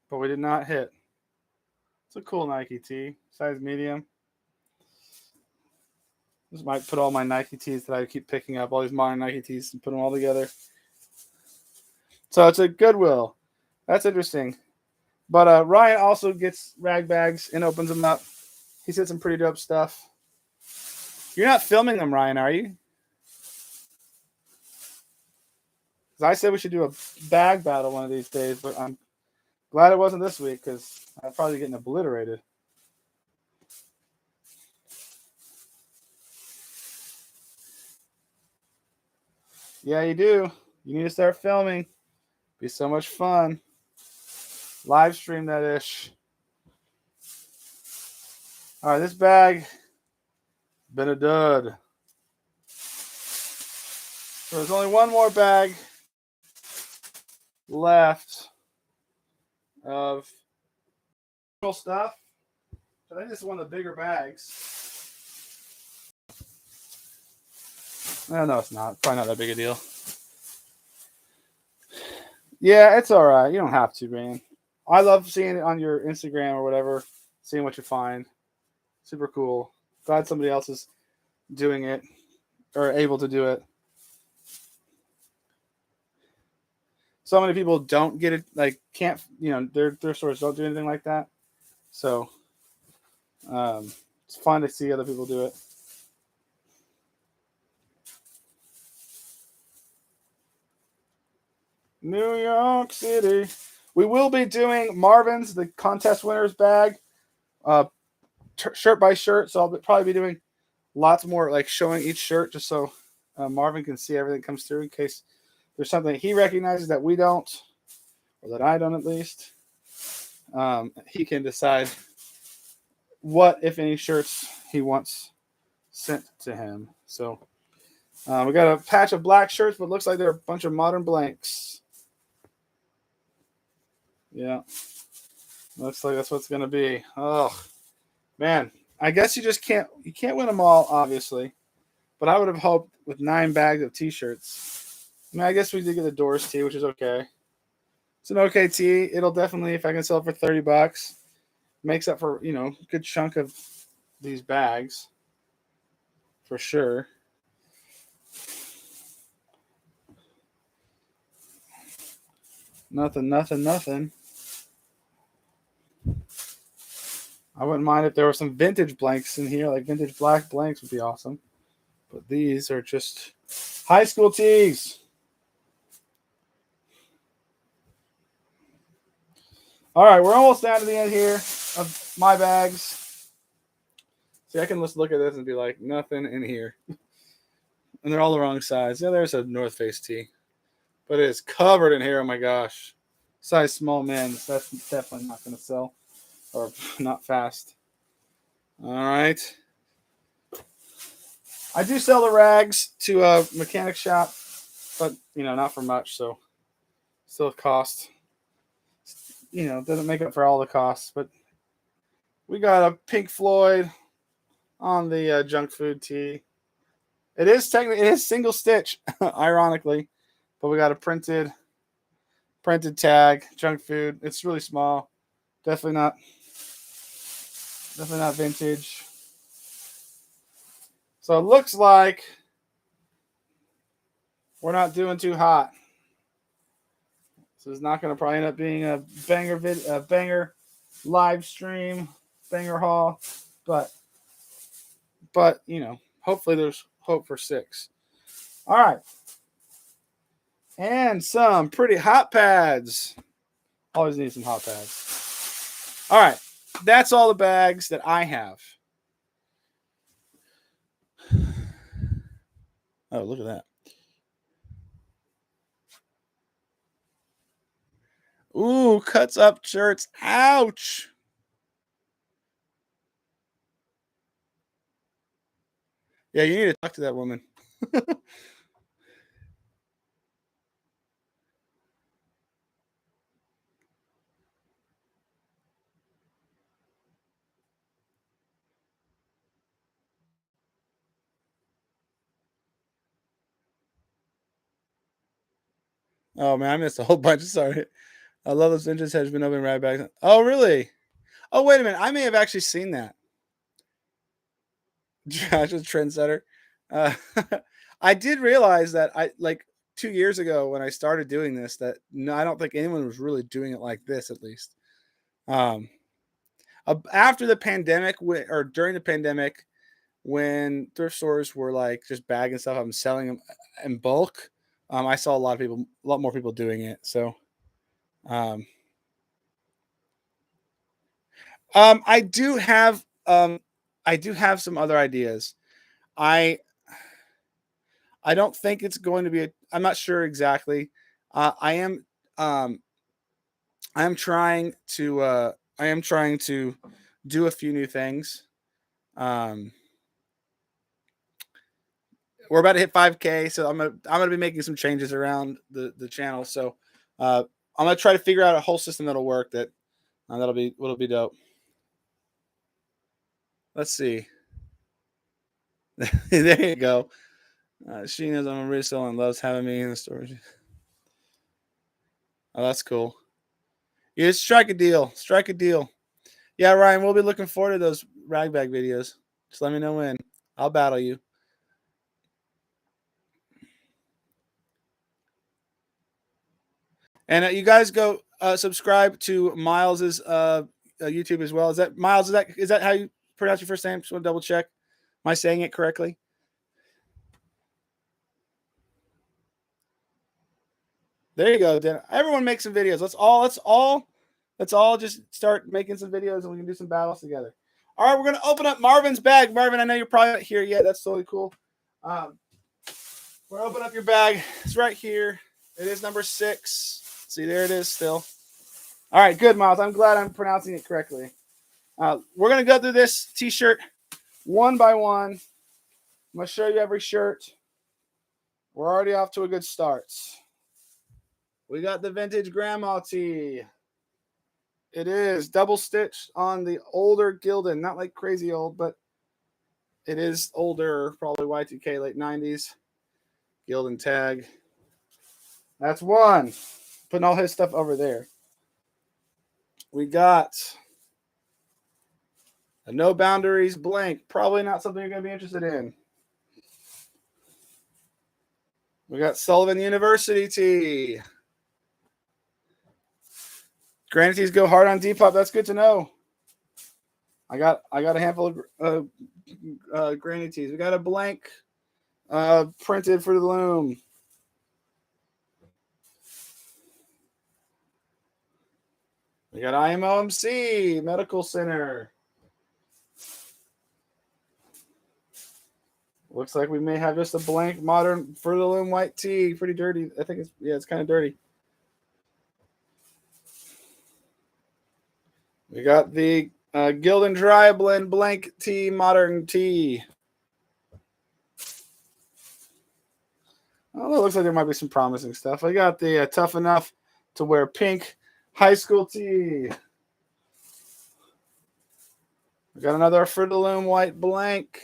but we did not hit. It's a cool Nike tee, size medium. This might put all my Nike tees that I keep picking up, all these modern Nike tees, and put them all together. So it's a Goodwill. That's interesting. But Ryan also gets rag bags and opens them up. He's got some pretty dope stuff. You're not filming them, Ryan, are you? Because I said we should do a bag battle one of these days, but I'm glad it wasn't this week because I'm probably getting obliterated. Yeah, you do. You need to start filming. Be so much fun. Live stream that ish. All right, this bag been a dud. So there's only one more bag left of stuff. I think this is one of the bigger bags. No, it's not. Probably not that big a deal. Yeah, it's all right. You don't have to, man. I love seeing it on your Instagram or whatever, seeing what you find. Super cool. Glad somebody else is doing it or able to do it. So many people don't get it, like can't, their stores don't do anything like that. So it's fun to see other people do it. New York City. We will be doing Marvin's, the contest winners bag, shirt by shirt. So I'll probably be doing lots more, like showing each shirt just so Marvin can see everything that comes through in case there's something he recognizes that we don't, or that I don't at least. He can decide what, if any, shirts he wants sent to him. So we got a patch of black shirts, but it looks like they're a bunch of modern blanks. Yeah. Looks like that's what's going to be. Oh, man. I guess you can't win them all, obviously. But I would have hoped with 9 bags of t-shirts. I mean, I guess we did get the Doors tee, which is okay. It's an okay tee. It'll definitely, if I can sell it for $30, makes up for, a good chunk of these bags. For sure. Nothing. I wouldn't mind if there were some vintage blanks in here, like vintage black blanks would be awesome. But these are just high school tees. All right, we're almost down to the end here of my bags. See, I can just look at this and be like, nothing in here. And they're all the wrong size. Yeah, there's a North Face tee. But it is covered in hair. Oh, my gosh. Size small men's. That's definitely not going to sell. Or not fast. All right. I do sell the rags to a mechanic shop. But, not for much. So, still a cost. Doesn't make up for all the costs. But we got a Pink Floyd on the junk food tee. It is single stitch, ironically. But we got a printed tag, junk food. It's really small. Definitely not vintage. So it looks like we're not doing too hot. So it's not going to probably end up being a banger live stream, banger haul. But hopefully there's hope for 6. All right. And some pretty hot pads. Always need some hot pads. All right. That's all the bags that I have. Oh, look at that. Ooh, cuts up shirts. Ouch. Yeah, you need to talk to that woman. Oh man, I missed a whole bunch. Sorry. I love those vintage has been open rag bags. Oh really? Oh wait a minute. I may have actually seen that. Josh was trendsetter. Uh, I did realize that I like 2 years ago when I started doing this that no, I don't think anyone was really doing it like this at least. Um, After the pandemic or during the pandemic, when thrift stores were like just bagging stuff up and selling them in bulk, I saw a lot more people doing it. So, um, um, I do have, um, I do have some other ideas. I I don't think it's going to be I'm not sure exactly. I am um I am trying to do a few new things. Um we're about to hit 5K, so I'm gonna be making some changes around the channel. So I'm gonna try to figure out a whole system that'll work that'll be dope. Let's see. There you go. She knows I'm a resale and loves having me in the storage. Oh, that's cool. Yeah, strike a deal. Strike a deal. Yeah, Ryan, we'll be looking forward to those ragbag videos. Just let me know when. I'll battle you. And you guys go subscribe to Miles's YouTube as well. Is that Miles? Is that how you pronounce your first name? Just want to double check. Am I saying it correctly? There you go, Dan. Everyone make some videos. Let's all just start making some videos and we can do some battles together. All right, we're gonna open up Marvin's bag. Marvin, I know you're probably not here yet. That's totally cool. Um, we're open up your bag. It's right here. It is number 6. See, there it is still. All right, good, Miles. I'm glad I'm pronouncing it correctly. We're gonna go through this T-shirt one by one. I'm gonna show you every shirt. We're already off to a good start. We got the vintage grandma tee. It is double stitched on the older Gildan, not like crazy old, but it is older, probably Y2K, late 90s. Gildan tag. That's one. Putting all his stuff over there. We got a No Boundaries blank. Probably not something you're going to be interested in. We got Sullivan University tee. Granny tees go hard on Depop. That's good to know. I got a handful of granny tees. We got a blank printed for the loom. We got IMOMC Medical Center. Looks like we may have just a blank modern for the loom white tee. Pretty dirty. I think it's kind of dirty. We got the Gildan Dry Blend blank tee modern tee. Oh, it looks like there might be some promising stuff. I got the Tough Enough to Wear pink high school tee. We got another Fruit of the Loom white blank.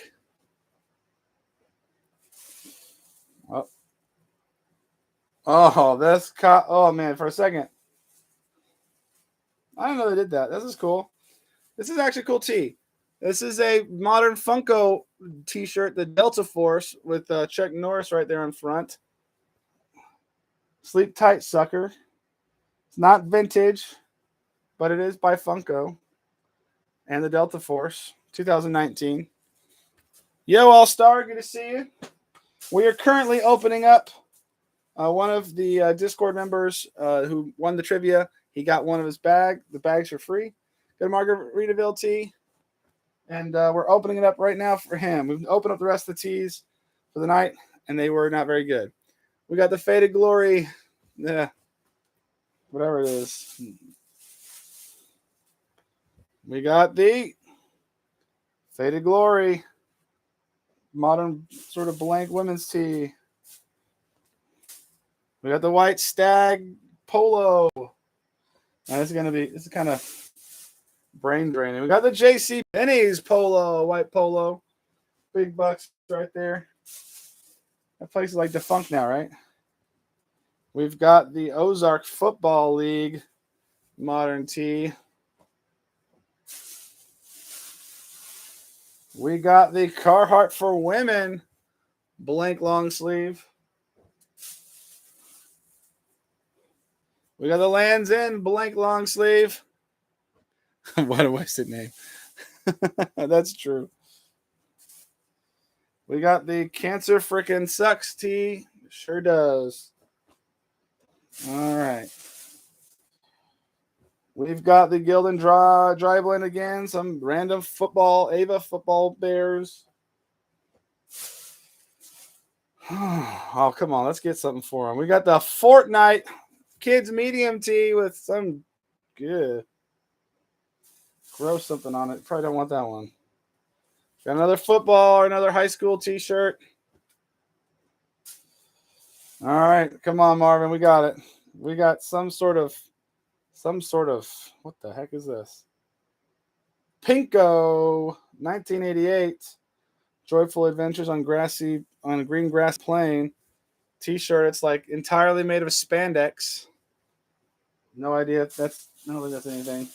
Oh, that's oh man! For a second, I didn't know they did that. This is cool. This is actually a cool tee. This is a modern Funko T-shirt, the Delta Force with Chuck Norris right there in front. Sleep tight, sucker. It's not vintage, but it is by Funko and the Delta Force, 2019. Yo, All Star, good to see you. We are currently opening up one of the Discord members who won the trivia. He got one of his bag. The bags are free. Go to Margaritaville Tea. And we're opening it up right now for him. We've opened up the rest of the teas for the night, and they were not very good. We got the Faded Glory. Yeah. Whatever it is. We got the Faded Glory. Modern sort of blank women's tee. We got the White Stag Polo. Now, this is kind of brain draining. We got the JC Penney's Polo, white polo. Big bucks right there. That place is like defunct now, right? We've got the Ozark Football League modern tee. We got the Carhartt for women blank long sleeve. We got the Lands End blank long sleeve. What a wasted name. That's true. We got the Cancer Frickin' Sucks tee. Sure does. All right. We've got the Gildan dry blend again. Some random football, Ava football bears. Oh, come on. Let's get something for them. We got the Fortnite kids medium tee with some good. Grow something on it. Probably don't want that one. Got another football or another high school t-shirt. All right. Come on, Marvin. We got it. We got some sort of, what the heck is this? Pinko 1988. Joyful Adventures on a green grass plain t-shirt. It's like entirely made of spandex. No idea if that's, I don't think that's anything.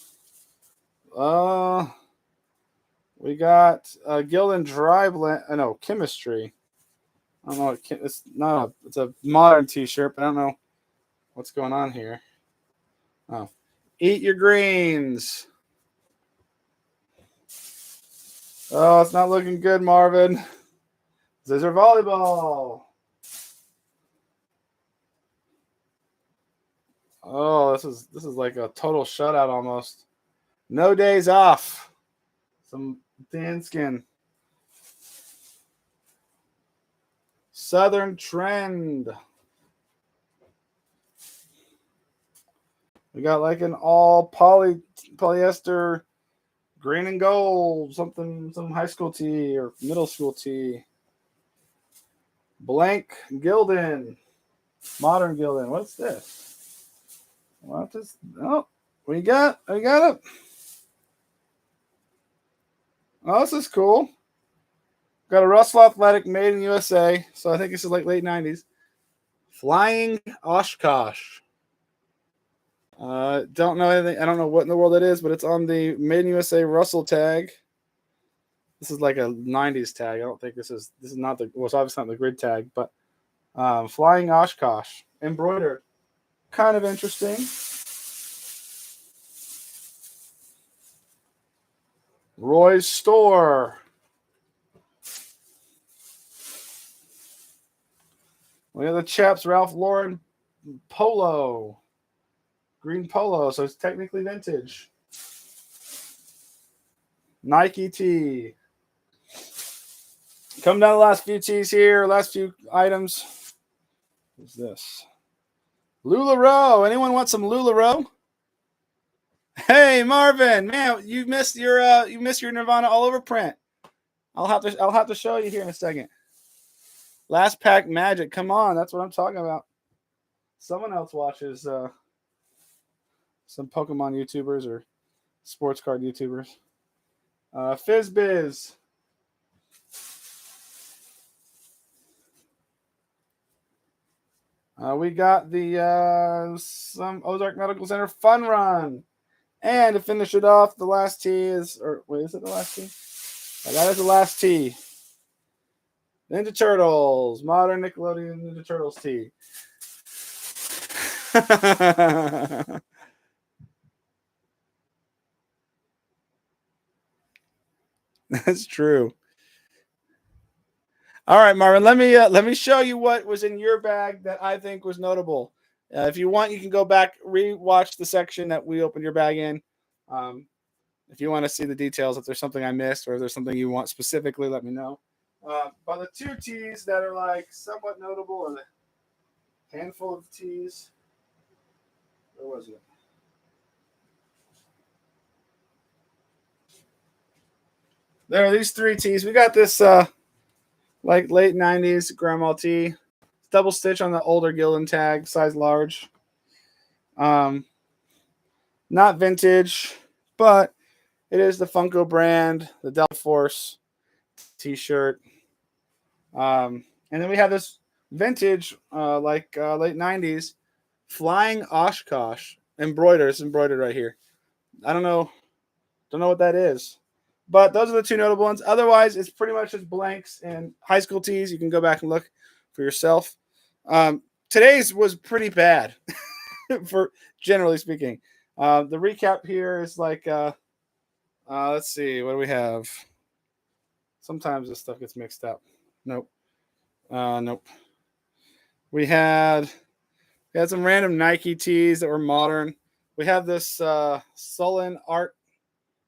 We got Gildan dry blend. No, chemistry. I don't know. It's not. It's a modern t-shirt, but I don't know what's going on here. Oh, eat your greens. Oh, it's not looking good, Marvin. Scissor volleyball. Oh, this is like a total shutout almost. No days off. Some Danskin. Southern Trend. We got like an all polyester green and gold, some high school tee or middle school tee. Blank Gildan. Modern Gildan. What's this? What is, oh, we got it. Oh, this is cool. Got a Russell Athletic made in USA. So I think this is like late 90s. Flying Oshkosh. Don't know anything. I don't know what in the world it is, but it's on the Made in USA Russell tag. This is like a 90s tag. I don't think this is not the, well, it's obviously not the grid tag, but Flying Oshkosh. Embroidered. Kind of interesting. Roy's Store. We have the Chaps Ralph Lauren polo. Green polo, so it's technically vintage. Nike tee. Come down to the last few tees here, last few items. What's this? LuLaRoe. Anyone want some LuLaRoe? Hey Marvin, man, you missed your Nirvana all over print. I'll have to show you here in a second. Last Pack Magic. Come on, that's what I'm talking about. Someone else watches some Pokemon YouTubers or sports card YouTubers. FizzBiz. We got the some Ozark Medical Center Fun Run. And to finish it off, the last tee is, or wait, is it the last tee? Oh, that is the last tee. Ninja Turtles, modern Nickelodeon Ninja Turtles tee. That's true. All right, Marvin. Let me show you what was in your bag that I think was notable. If you want, you can go back, rewatch the section that we opened your bag in. If you want to see the details, if there's something I missed or if there's something you want specifically, let me know. But the two tees that are like somewhat notable, or the handful of tees. Where was it? There are these three tees. We got this like late 90s grandma tee. Double stitch on the older Gildan tag, size large. Not vintage, but it is the Funko brand, the Delta Force t-shirt. And then we have this vintage, late 90s Flying Oshkosh embroidered. It's embroidered right here. I don't know what that is. But those are the two notable ones. Otherwise, it's pretty much just blanks and high school tees. You can go back and look for yourself. Today's was pretty bad, for generally speaking. The recap here is like, let's see, what do we have? Sometimes this stuff gets mixed up. Nope. Nope. We had some random Nike tees that were modern. We have this Sullen Art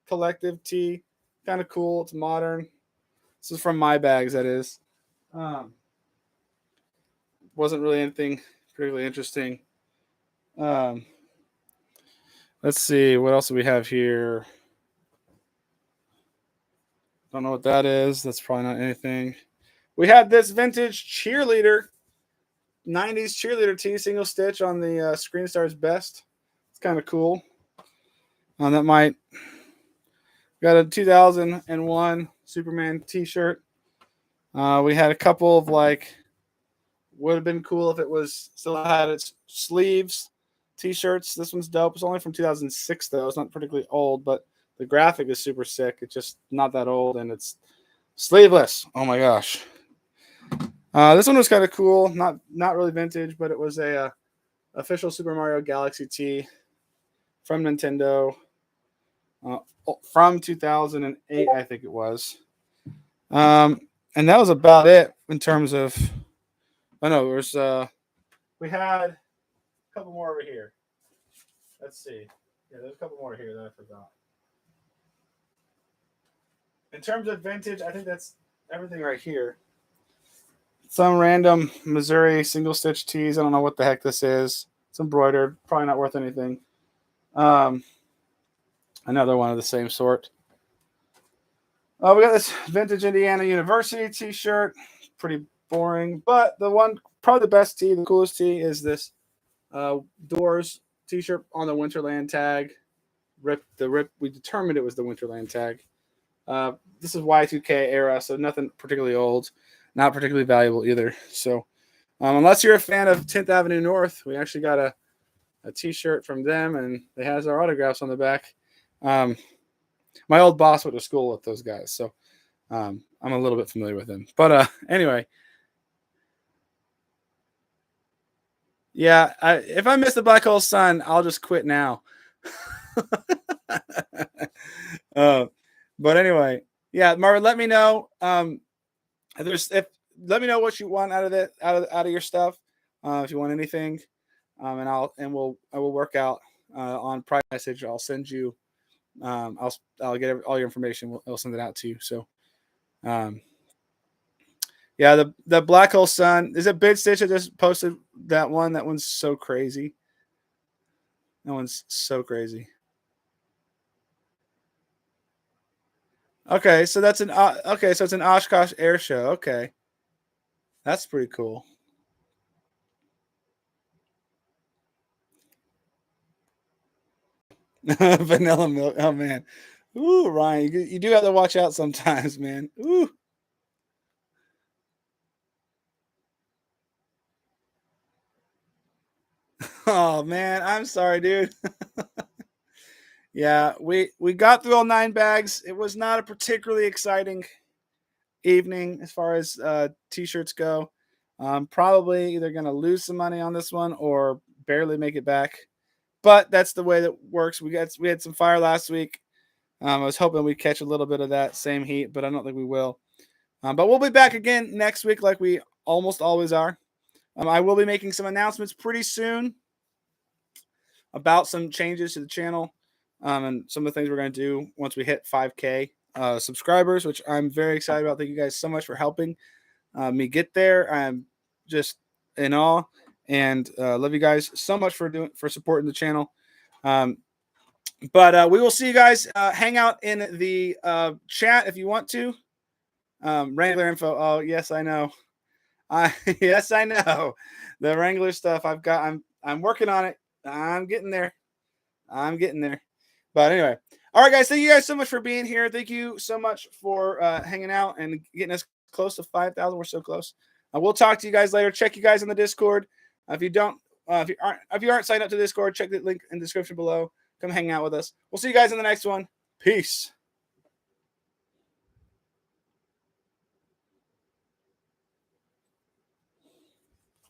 Collective tee. Kind of cool. It's modern. This is from My Bags, that is. Wasn't really anything particularly interesting. Let's see. What else do we have here? Don't know what that is. That's probably not anything. We had this vintage cheerleader, 90s cheerleader tee, single stitch on the Screen Stars Best. It's kind of cool. That might... Got a 2001 Superman t-shirt. We had a couple of like, would have been cool if it was still had its sleeves t-shirts. This one's dope. It's only from 2006 though. It's not particularly old, but the graphic is super sick. It's just not that old, and it's sleeveless. Oh my gosh. This one was kind of cool. Not really vintage, but it was a official Super Mario Galaxy tee from Nintendo. From 2008, I think it was. And that was about it in terms of... Oh, no, there's... we had a couple more over here. Let's see. Yeah, there's a couple more here that I forgot. In terms of vintage, I think that's everything right here. Some random Missouri single-stitch tees. I don't know what the heck this is. It's embroidered. Probably not worth anything. Another one of the same sort. We got this vintage Indiana University t-shirt. Pretty boring. But the one, probably the best tee, the coolest tee, is this Doors t-shirt on the Winterland tag. We determined it was the Winterland tag. This is Y2K era, so nothing particularly old. Not particularly valuable either. So unless you're a fan of 10th Avenue North, we actually got a t-shirt from them, and it has our autographs on the back. My old boss went to school with those guys, so I'm a little bit familiar with them. But anyway, yeah, if I miss the Black Hole Sun, I'll just quit now. But anyway, yeah, Marvin, let me know. Let me know what you want out of your stuff. If you want anything, and I will work out on private message. I'll send you. I'll get all your information. I'll send it out to you. So, yeah, the Black Hole Sun, is it Bid Stitch that just posted that one? That one's so crazy. That one's so crazy. Okay, so that's so it's an Oshkosh air show. Okay, that's pretty cool. Vanilla milk. Oh man. Ooh, Ryan, you do have to watch out sometimes, man. Ooh. Oh man, I'm sorry, dude. Yeah, we got through all 9 bags. It was not a particularly exciting evening as far as t-shirts go. Probably either gonna lose some money on this one or barely make it back. But that's the way that works. We had some fire last week. I was hoping we'd catch a little bit of that same heat, but I don't think we will. But we'll be back again next week like we almost always are. I will be making some announcements pretty soon about some changes to the channel and some of the things we're going to do once we hit 5K subscribers, which I'm very excited about. Thank you guys so much for helping me get there. I'm just in awe, and love you guys so much for supporting the channel. But we will see you guys. Hang out in the chat if you want to. Wrangler info. Oh yes, I know. Yes, I know. The Wrangler stuff. I'm working on it. I'm getting there. But anyway, all right, guys. Thank you guys so much for being here. Thank you so much for hanging out and getting us close to 5,000. We're so close. We'll talk to you guys later. Check you guys on the Discord. If you don't if you aren't signed up to Discord, check the link in the description below. Come hang out with us. We'll see you guys in the next one. Peace.